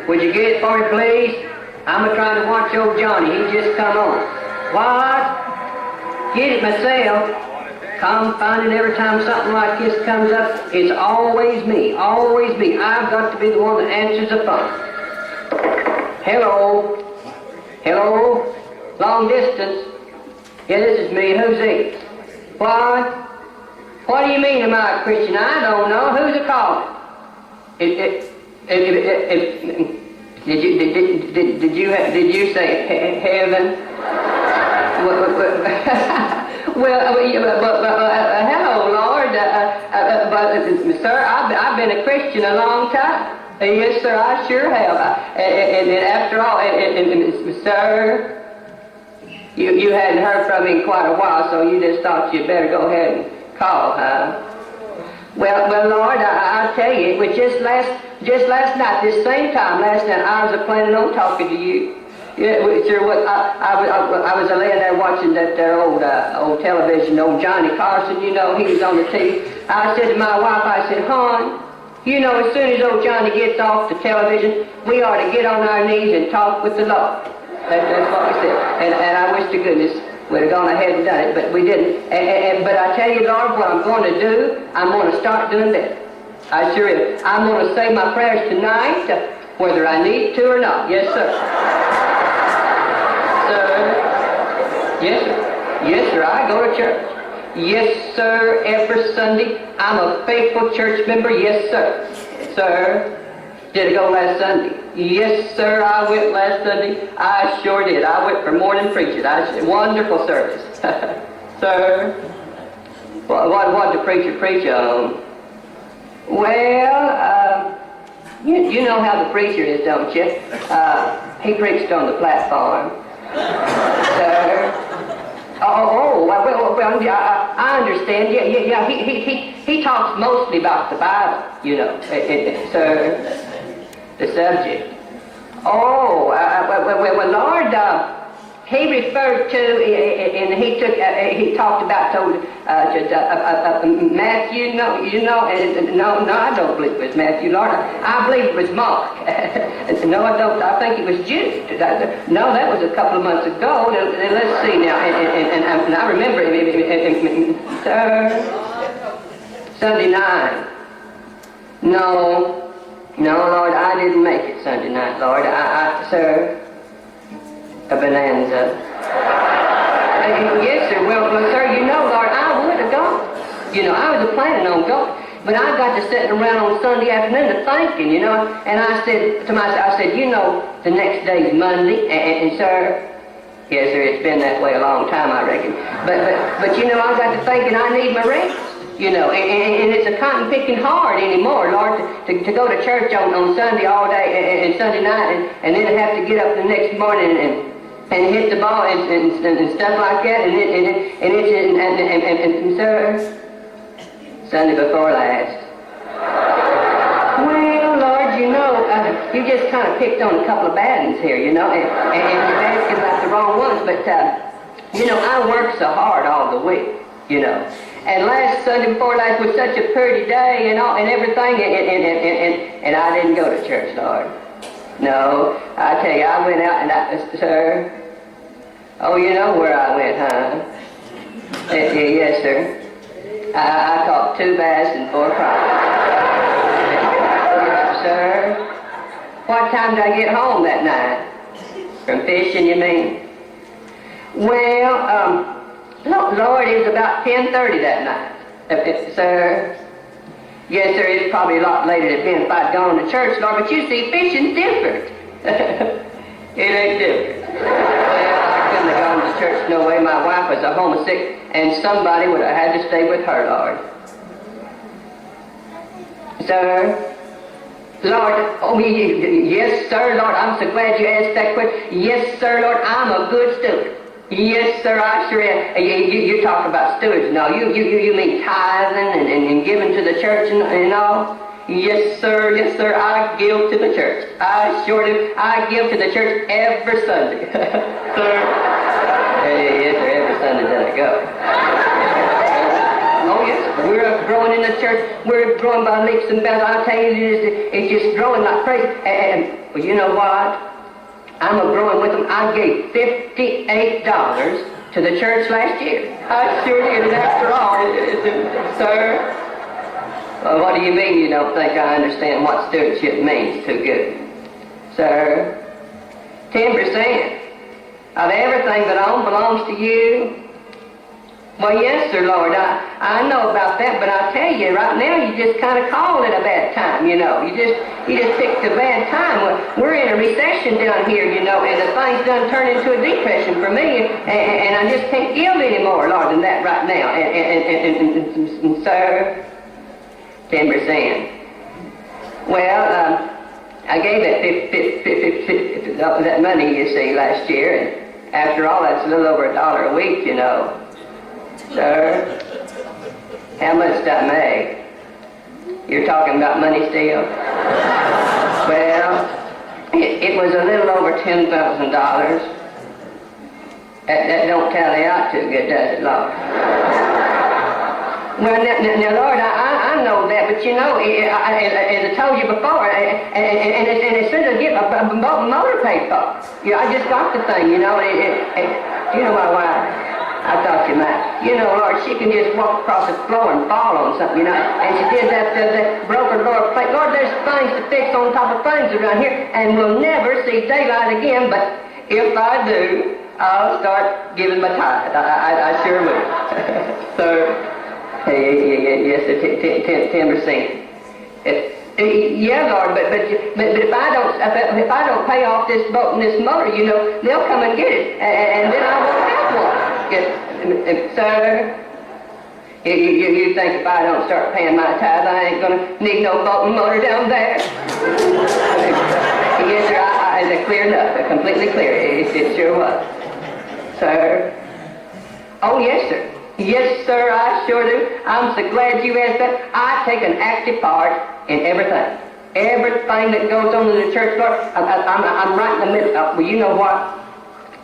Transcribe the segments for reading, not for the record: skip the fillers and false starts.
Would you get it for me, please? I'm trying to watch old Johnny. He just come on. What? Get it myself. Confounded, every time something like this comes up, it's always me. Always me. I've got to be the one that answers the phone. Hello? Hello? Long distance? Yeah, this is me. Who's it? What? What do you mean, am I a Christian? I don't know. Who's it calling? Did you say heaven? Hello, Lord. But sir, I've been a Christian a long time. Yes, sir, I sure have. And after all, sir, you hadn't heard from me in quite a while, so you just thought you'd better go ahead and call, huh? Well, Lord, I'll tell you, it was just last night, this same time last night, I was planning on talking to you. Yeah, sure. What I was laying there watching that there old television, old Johnny Carson. You know, he was on the TV. I said to my wife, I said, hon, you know, as soon as old Johnny gets off the television, we ought to get on our knees and talk with the Lord. That's what we said. And I wish to goodness we'd have gone ahead and done it, but we didn't. But I tell you, Lord, what I'm going to do, I'm going to start doing that. I sure am. I'm going to say my prayers tonight, whether I need to or not. Yes, sir. Sir. Yes, sir. Yes, sir. I go to church. Yes, sir. Every Sunday. I'm a faithful church member. Yes, sir. Sir. Did I go last Sunday? Yes, sir. I went last Sunday. I sure did. I went for morning preaching. Wonderful service. Sir. What did the preacher preach on? Well, you know how the preacher is, don't you? He preached on the platform. Sir. Well, I understand. Yeah. He talks mostly about the Bible, you know, sir. The subject. Oh, well, Lord, he referred to, and he talked about Matthew. No, I don't believe it was Matthew, Lord. I believe it was Mark. No, I don't. I think it was Jude. No, that was a couple of months ago. Let's see now. And I remember, sir, Sunday night. No, Lord, I didn't make it Sunday night, Lord. Sir, a bonanza. Yes, sir. Well, sir, you know, Lord, I would have gone. You know, I was planning on going. But I got to sitting around on Sunday afternoon to thinking, you know, and I said to myself, you know, the next day's Monday, and sir, yes, sir, it's been that way a long time, I reckon. But you know, I got to thinking I need my rest. You know, and it's a cotton picking hard anymore, Lord, to go to church on Sunday all day and Sunday night, and then have to get up the next morning and hit the ball and stuff like that, and sir, Sunday before last. Well, Lord, you know, you just kind of picked on a couple of bad ones here, you know, and you're asking about the wrong ones, but you know, I work so hard all the week, you know. And last Sunday before last was such a pretty day and all and everything, and I didn't go to church, Lord. No, I tell you, I went out and sir. Oh, you know where I went, huh? Yes, sir. I caught 2 bass and 4 crappie. Yes, sir. What time did I get home that night? From fishing, you mean? Well, Lord, it was about 10:30 that night. Sir. Yes, sir, it's probably a lot later than been if I'd gone to church, Lord, but you see, fishing's different. It ain't different. Well, I couldn't have gone to church no way. My wife was a homesick, and somebody would have had to stay with her, Lord. Sir. Lord, oh, yes, sir, Lord, I'm so glad you asked that question. Yes, sir, Lord, I'm a good student. Yes, sir, I sure am. You talk about stewards now. You mean tithing and giving to the church and all? Yes, sir, I give to the church. I sure do. I give to the church every Sunday. Sir. Yes, sir, every Sunday that I go. Oh, yes, we're a growing growing in the church. We're growing by leaps and bounds. I tell you, it's just growing like crazy. And well, you know what? I'm growing with them. I gave $58 to the church last year. I sure did. And after all, sir, well, what do you mean you don't think I understand what stewardship means too good? Sir, 10% of everything that I own belongs to you. Well, yes, sir, Lord, I know about that, but I tell you, right now, you just kind of call it a bad time, you know. You just picked a bad time. We're in a recession down here, you know, and the thing's done turned into a depression for me, and I just can't give any more, Lord, than that right now. And sir, 10%. Well, I gave that money, you see, last year, and after all, that's a little over $1 a week, you know. Sir, how much did I make? You're talking about money still? Well, it was a little over $10,000. That don't tally out too good, does it, Lord? Well, now, Lord, I know that, but you know, as I told you before, and as soon as I get my motor paid for, you know, I just got the thing, you know, you know my wife. I thought you might. You know, Lord, she can just walk across the floor and fall on something, you know. And she did that broke her lower plate. Lord, there's things to fix on top of things around here, and we'll never see daylight again. But if I do, I'll start giving my tithe. I sure will. So, yes, 10%. Yeah, Lord, but if I don't pay off this boat and this motor, you know, they'll come and get it, and then I won't have one. Sir, you think if I don't start paying my tithe, I ain't gonna need no boat and motor down there? Yes, sir, it's clear enough, completely clear. It sure was. Sir? Oh, yes, sir. Yes, sir, I sure do. I'm so glad you asked that. I take an active part in everything. Everything that goes on in the church, Lord, I'm right in the middle of. Well, you know what?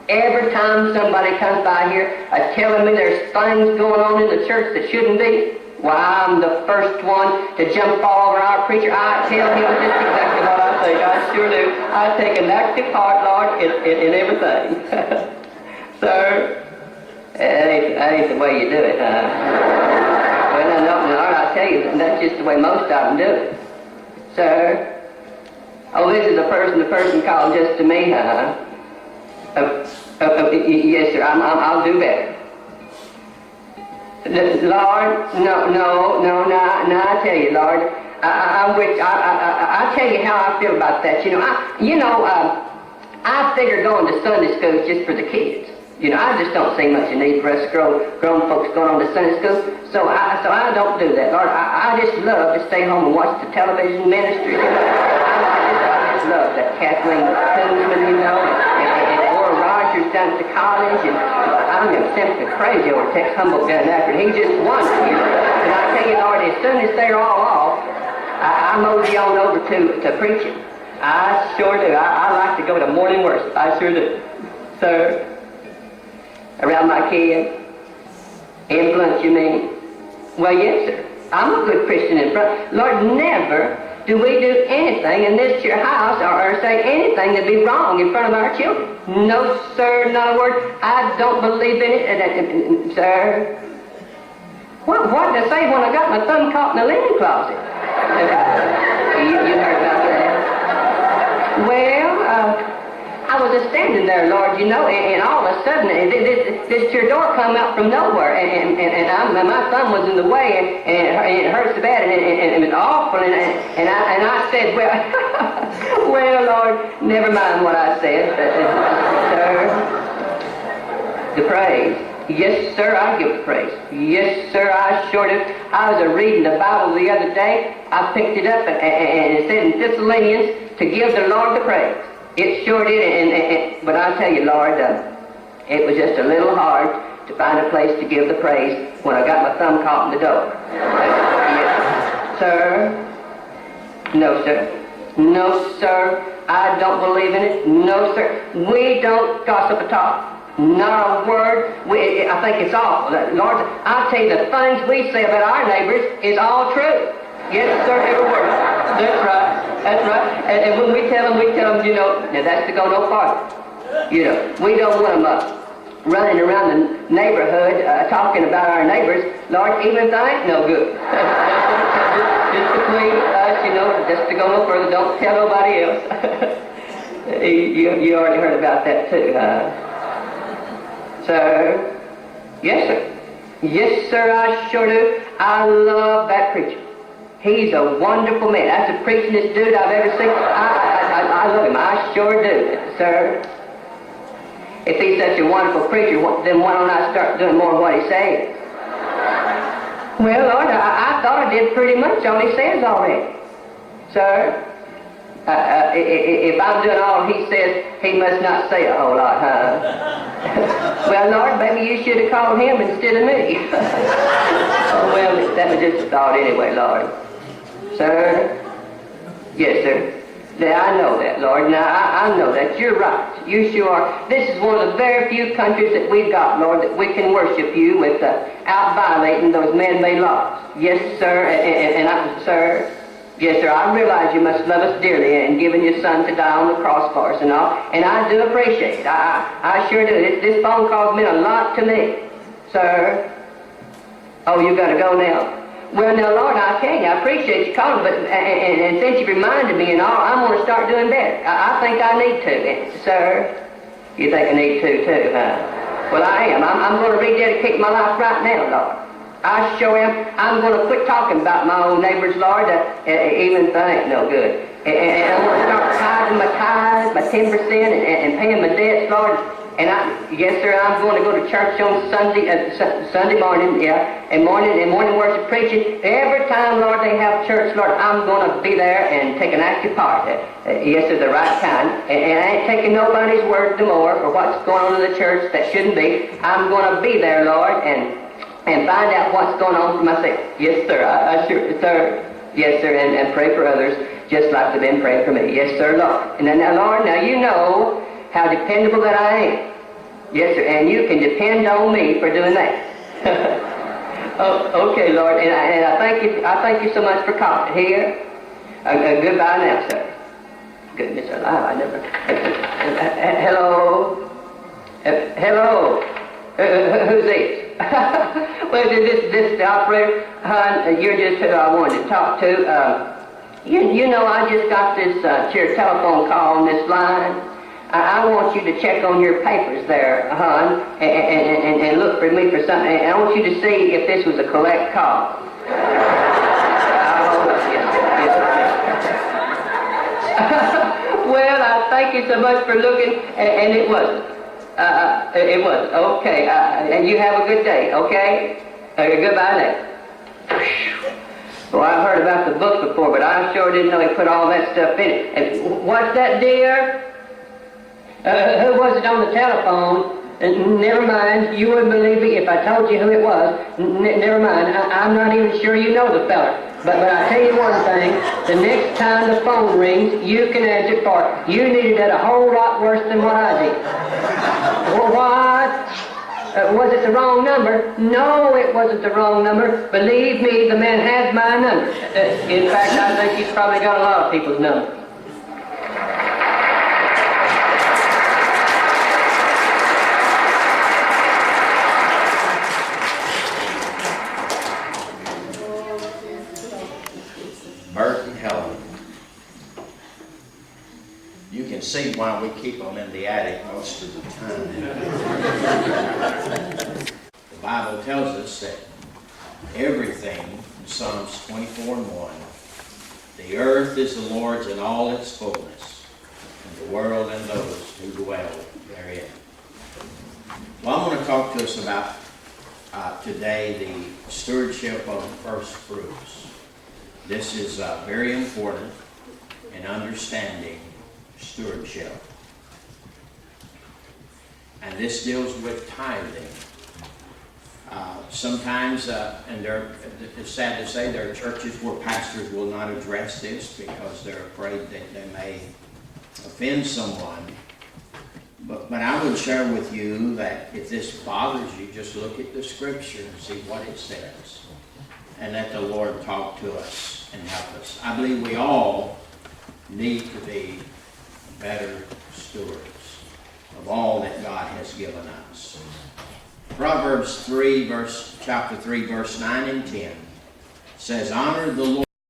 Every time somebody comes by here telling me there's things going on in the church that shouldn't be, why, I'm the first one to jump all over our preacher. I tell him just exactly what I think. I sure do. I take an active part, Lord, in everything. Sir, that ain't the way you do it, huh? Well, no, Lord, I tell you, that's just the way most of them do it. Sir, oh, this is the person called just to me, huh? Yes, sir, I'll do better. Lord, no, I tell you, Lord, I tell you how I feel about that. I figure going to Sunday school is just for the kids. You know, I just don't see much need for us grown folks going on to Sunday school. So I don't do that, Lord. I just love to stay home and watch the television ministry. You know? I just love that Kathleen Koonsman, you know, and Oral Rogers down at the college, and I'm simply crazy over Tex Humboldt down there. He just won, you know. And I tell you, Lord, as soon as they're all off, I mosey on over to preaching. I sure do. I like to go to morning worship. I sure do. Sir, around my kids, influence, you mean? Well, yes, sir. I'm a good Christian in front. Lord, never do we do anything in this your house or say anything that'd be wrong in front of our children. No, sir, not a word. I don't believe in it. Sir, what did I say when I got my thumb caught in the linen closet? You heard about that? Well, I was standing there, Lord, you know, and all of a sudden, this your door come out from nowhere, and my thumb was in the way, and it hurt so bad, and it was awful, and I said, well, well, Lord, never mind what I said, sir. The praise. Yes, sir, I give the praise. Yes, sir, I sure do. I was reading the Bible the other day. I picked it up, and it said in Thessalonians to give the Lord the praise. It sure did, but I tell you, Lord, it was just a little hard to find a place to give the praise when I got my thumb caught in the door. Yes. Sir? No, sir. No, sir. I don't believe in it. No, sir. We don't gossip at all. Not a word. I think it's awful. Lord, I'll tell you, the things we say about our neighbors is all true. Yes, sir, every word. That's right. That's right. And when we tell them, you know, now that's to go no farther. You know, we don't want them running around the neighborhood talking about our neighbors. Lord, even if they ain't no good. Just between us, you know, just to go no further. Don't tell nobody else. You already heard about that too, Sir? Yes, sir. Yes, sir, I sure do. I love that preacher. He's a wonderful man. That's the preachingest dude I've ever seen. I love him. I sure do, sir. If he's such a wonderful preacher, then why don't I start doing more of what he says? Well, Lord, I thought I did pretty much all he says already. Sir, if I'm doing all he says, he must not say a whole lot, huh? Well, Lord, maybe you should have called him instead of me. Oh, well, that was just a thought anyway, Lord. Sir? Yes, sir. Now, I know that, Lord. Now, I know that. You're right. You sure are. This is one of the very few countries that we've got, Lord, that we can worship you without violating those man-made laws. Yes, sir. Sir, yes, sir, I realize you must love us dearly in giving your son to die on the cross for us and all, and I do appreciate it. I sure do. This phone call's meant a lot to me. Sir? Oh, you got to go now? Well, now, Lord, I tell you, I appreciate you calling, but and since you reminded me and all, I'm going to start doing better. I think I need to. Sir? You think I need to, too, huh? Well, I am. I'm going to rededicate my life right now, Lord. I sure am. I'm going to quit talking about my old neighbors, Lord, even if they ain't no good. And I'm going to start tithing my tithes, my 10%, and paying my debts, Lord. And yes, sir, I'm going to go to church on Sunday morning, and morning worship preaching. Every time, Lord, they have church, Lord, I'm going to be there and take an active part. Yes, sir, the right kind. And I ain't taking nobody's word no more for what's going on in the church that shouldn't be. I'm going to be there, Lord, and find out what's going on for myself. Yes, sir, I sure, sir. Yes, sir, and pray for others just like they've been praying for me. Yes, sir, Lord. And now, Lord, now you know how dependable that I am. Yes, sir, and you can depend on me for doing that. Oh, okay, Lord, and I thank you. I thank you so much for calling here. Goodbye now, sir. Goodness alive, I never. Hello. Hello. Who's this? Well, this the operator. Hon, you're just who I wanted to talk to. You know, I just got this your telephone call on this line. I want you to check on your papers there, hon, and look for me for something. And I want you to see if this was a collect call. Well, I thank you so much for looking, and it wasn't. It wasn't. Okay, and you have a good day, okay? Goodbye now. Well, I've heard about the book before, but I sure didn't know he put all that stuff in it. And what's that, dear? Who was it on the telephone? Never mind. You wouldn't believe me if I told you who it was. Never mind. I'm not even sure you know the fella. But I tell you one thing. The next time the phone rings, you can answer for it. You needed that a whole lot worse than what I did. Well, what? Was it the wrong number? No, it wasn't the wrong number. Believe me, the man has my number. In fact, I think he's probably got a lot of people's numbers. Bert and Helen. You can see why we keep them in the attic most of the time. The Bible tells us that everything, in Psalms 24:1, the earth is the Lord's and all its fullness, and the world and those who dwell therein. Well, I'm going to talk to us about today the stewardship of first fruits. This is very important in understanding stewardship. And this deals with tithing. Sometimes, and it's sad to say, there are churches where pastors will not address this because they're afraid that they may offend someone. But I would share with you that if this bothers you, just look at the scripture and see what it says. And let the Lord talk to us and help us. I believe we all need to be better stewards of all that God has given us. Proverbs chapter 3, verse 9 and 10 says, honor the Lord.